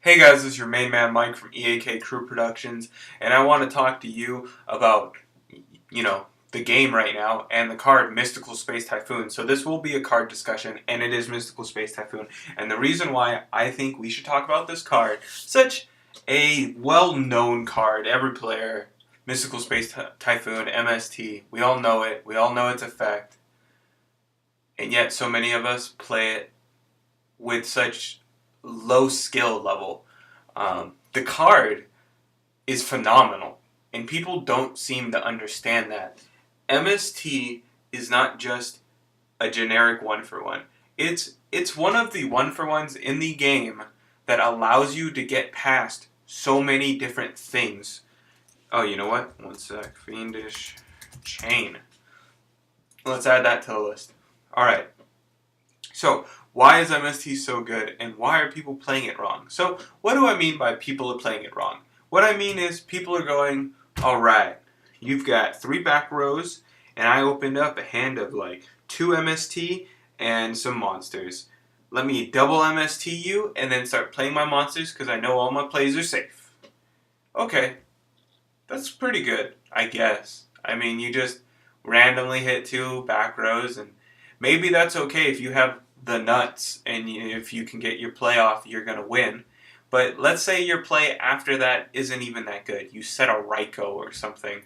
Hey guys, this is your main man Mike from EAKCrewProductions, and I want to talk to you about, the game right now and the card Mystical Space Typhoon. So this will be a card discussion, and it is Mystical Space Typhoon. And the reason why I think we should talk about this card, such a well-known card, every player, Mystical Space Typhoon, MST, we all know it, we all know its effect, and yet so many of us play it with such low skill level. The card is phenomenal, and people don't seem to understand that. MST is not just a generic one-for-one. It's one of the one-for-ones in the game that allows you to get past so many different things. Oh, you know what? One sec. Fiendish Chain. Let's add that to the list. Alright. So, why is MST so good, and why are people playing it wrong? So, what do I mean by people are playing it wrong? What I mean is people are going, alright, you've got 3 back rows, and I opened up a hand of like 2 MST and some monsters. Let me double MST you, and then start playing my monsters because I know all my plays are safe. Okay, that's pretty good, I guess. I mean, you just randomly hit 2 back rows, and maybe that's okay if you have the nuts and if you can get your play off, you're going to win. But let's say your play after that isn't even that good. You set a Raikou or something.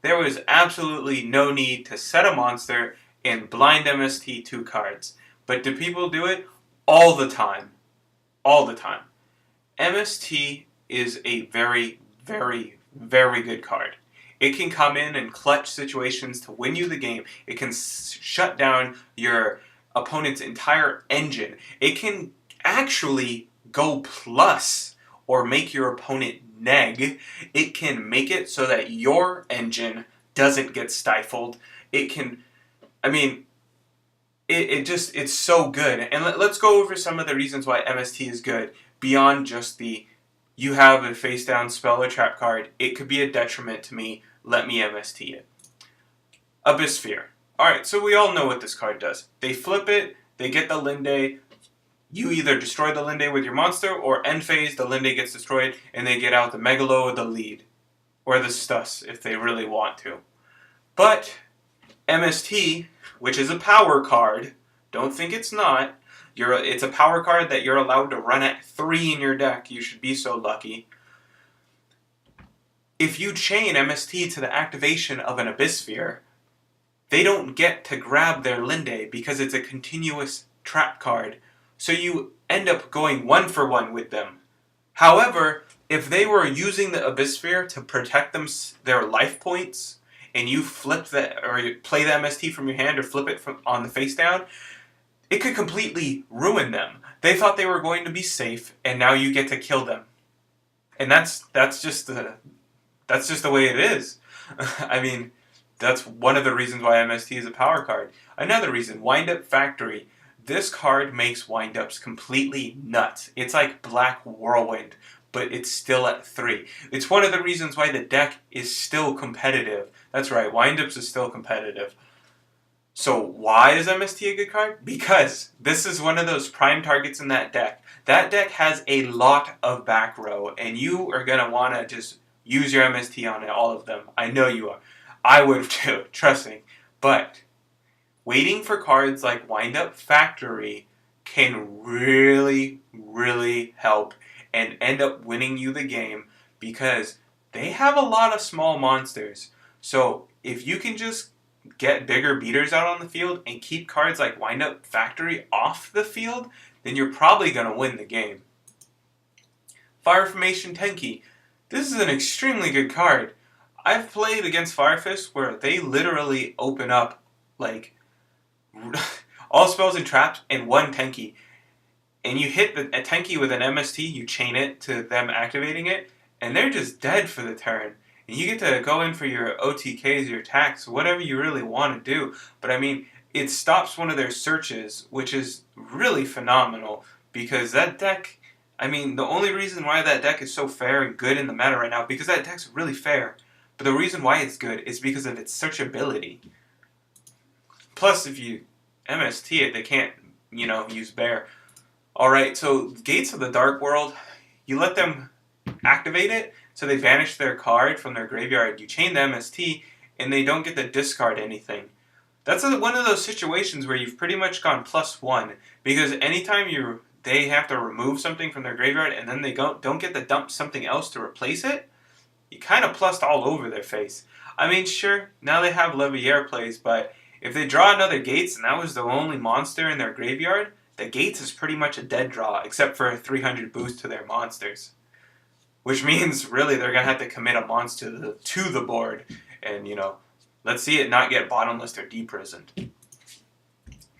There was absolutely no need to set a monster and blind MST 2 cards. But do people do it? All the time. All the time. MST is a very, very, very good card. It can come in clutch situations to win you the game. It can shut down your opponent's entire engine. It can actually go plus or make your opponent neg. It can make it so that your engine doesn't get stifled. It can, it's so good. And let's go over some of the reasons why MST is good beyond just you have a face down spell or trap card. It could be a detriment to me. Let me MST it. Abyssphere. Alright, so we all know what this card does. They flip it, they get the Linde, you either destroy the Linde with your monster, or end phase, the Linde gets destroyed, and they get out the Megalo or the Lead. Or the Stus, if they really want to. But, MST, which is a power card, don't think it's not, it's a power card that you're allowed to run at 3 in your deck, you should be so lucky. If you chain MST to the activation of an Abyssphere, they don't get to grab their Linde because it's a continuous trap card, so you end up going 1-for-1 with them. However, if they were using the Abyssphere to protect their life points, and you flip or you play the MST from your hand or flip it on the face down, it could completely ruin them. They thought they were going to be safe, and now you get to kill them. And that's just the way it is. That's one of the reasons why MST is a power card. Another reason, Wind-Up Factory. This card makes wind-ups completely nuts. It's like Black Whirlwind, but it's still at 3. It's one of the reasons why the deck is still competitive. That's right, wind-ups is still competitive. So why is MST a good card? Because this is one of those prime targets in that deck. That deck has a lot of back row, and you are going to want to just use your MST on all of them. I know you are. I would too, trust me. But waiting for cards like Wind-Up Factory can really, really help and end up winning you the game because they have a lot of small monsters. So if you can just get bigger beaters out on the field and keep cards like Wind-Up Factory off the field, then you're probably going to win the game. Fire Formation Tenki. This is an extremely good card. I've played against Firefist where they literally open up like all spells and traps and 1 Tenki. And you hit a Tenki with an MST, you chain it to them activating it, and they're just dead for the turn. And you get to go in for your OTKs, your attacks, whatever you really want to do. But it stops one of their searches, which is really phenomenal because that deck, the only reason why that deck is so fair and good in the meta right now, because that deck's really fair. But the reason why it's good is because of its searchability. Plus, if you MST it, they can't, use Bear. Alright, so Gates of the Dark World, you let them activate it, so they banish their card from their graveyard. You chain the MST, and they don't get to discard anything. That's one of those situations where you've pretty much gone +1, because anytime they have to remove something from their graveyard and then they don't get to dump something else to replace it, you kind of plussed all over their face. I mean, sure, now they have Leviair plays, but if they draw another Gates and that was the only monster in their graveyard, the Gates is pretty much a dead draw, except for a 300 boost to their monsters. Which means, really, they're going to have to commit a monster to the board, and, let's see it not get bottomless or deprisoned.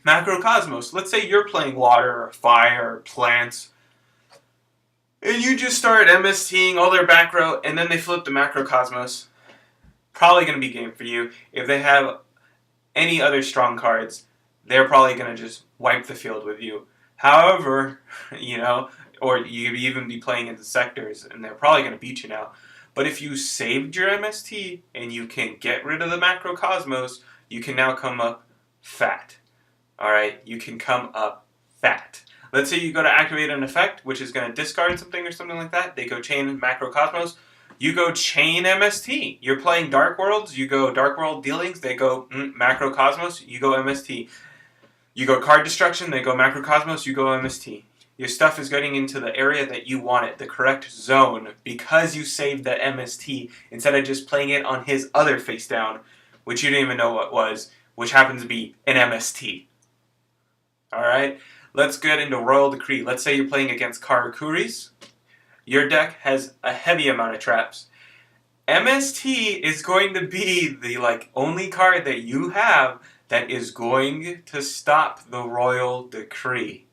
Macrocosmos. Let's say you're playing water or fire or plants, and you just start MSTing all their back row, and then they flip the Macrocosmos. Probably going to be game for you. If they have any other strong cards, they're probably going to just wipe the field with you. However, or you could even be playing into sectors, and they're probably going to beat you now. But if you saved your MST and you can get rid of the Macrocosmos, you can now come up fat. Alright, you can come up fat. Let's say you go to activate an effect, which is going to discard something or something like that. They go chain Macrocosmos. You go chain MST. You're playing Dark Worlds. You go Dark World Dealings. They go Macrocosmos. You go MST. You go Card Destruction. They go Macrocosmos. You go MST. Your stuff is getting into the area that you want it, the correct zone, because you saved that MST instead of just playing it on his other face down, which you didn't even know what was, which happens to be an MST. Alright, let's get into Royal Decree. Let's say you're playing against Karakuris. Your deck has a heavy amount of traps. MST is going to be the only card that you have that is going to stop the Royal Decree.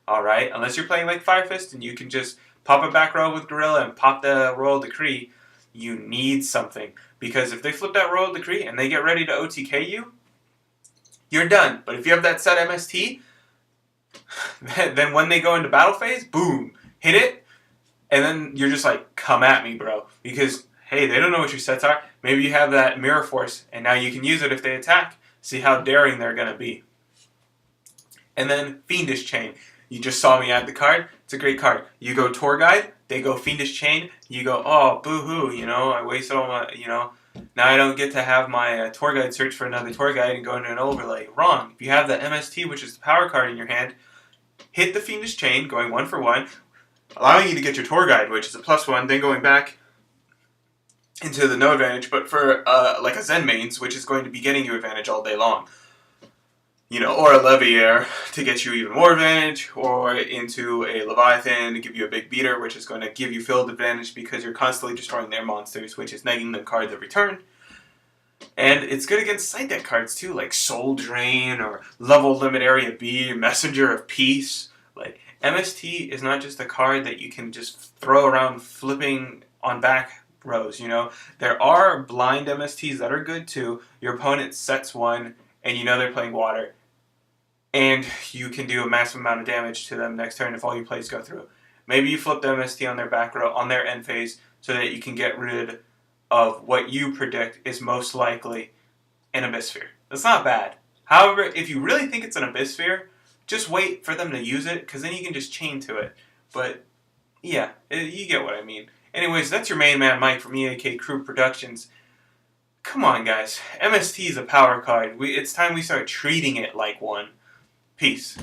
Alright, unless you're playing like Fire Fist and you can just pop a back row with Gorilla and pop the Royal Decree, you need something. Because if they flip that Royal Decree and they get ready to OTK you, you're done. But if you have that set MST, then when they go into battle phase, boom, hit it, and then you're just like, come at me, bro. Because, hey, they don't know what your sets are. Maybe you have that Mirror Force, and now you can use it if they attack. See how daring they're going to be. And then Fiendish Chain. You just saw me add the card. It's a great card. You go Tour Guide, they go Fiendish Chain. You go, oh, boo-hoo, I wasted all my, now I don't get to have my Tour Guide search for another Tour Guide and go into an overlay. Wrong. If you have the MST, which is the power card in your hand, hit the Fiendish Chain, going 1 for 1, allowing you to get your Tour Guide, which is a +1, then going back into the no advantage, but for like a Zen Mains, which is going to be getting you advantage all day long. Or a Leviair to get you even more advantage, or into a Leviathan to give you a big beater, which is going to give you field advantage because you're constantly destroying their monsters, which is negging them cards every turn. And it's good against side deck cards too, like Soul Drain, or Level Limit Area B, Messenger of Peace. Like, MST is not just a card that you can just throw around flipping on back rows, There are blind MSTs that are good too. Your opponent sets one, and they're playing water. And you can do a massive amount of damage to them next turn if all your plays go through. Maybe you flip the MST on their back row, on their end phase, so that you can get rid of what you predict is most likely an Abyss Sphere. That's not bad. However, if you really think it's an Abyss Sphere, just wait for them to use it, because then you can just chain to it. But, yeah, you get what I mean. Anyways, that's your main man, Mike, from EAKCrewProductions. Come on, guys. MST is a power card. It's time we start treating it like one. Peace.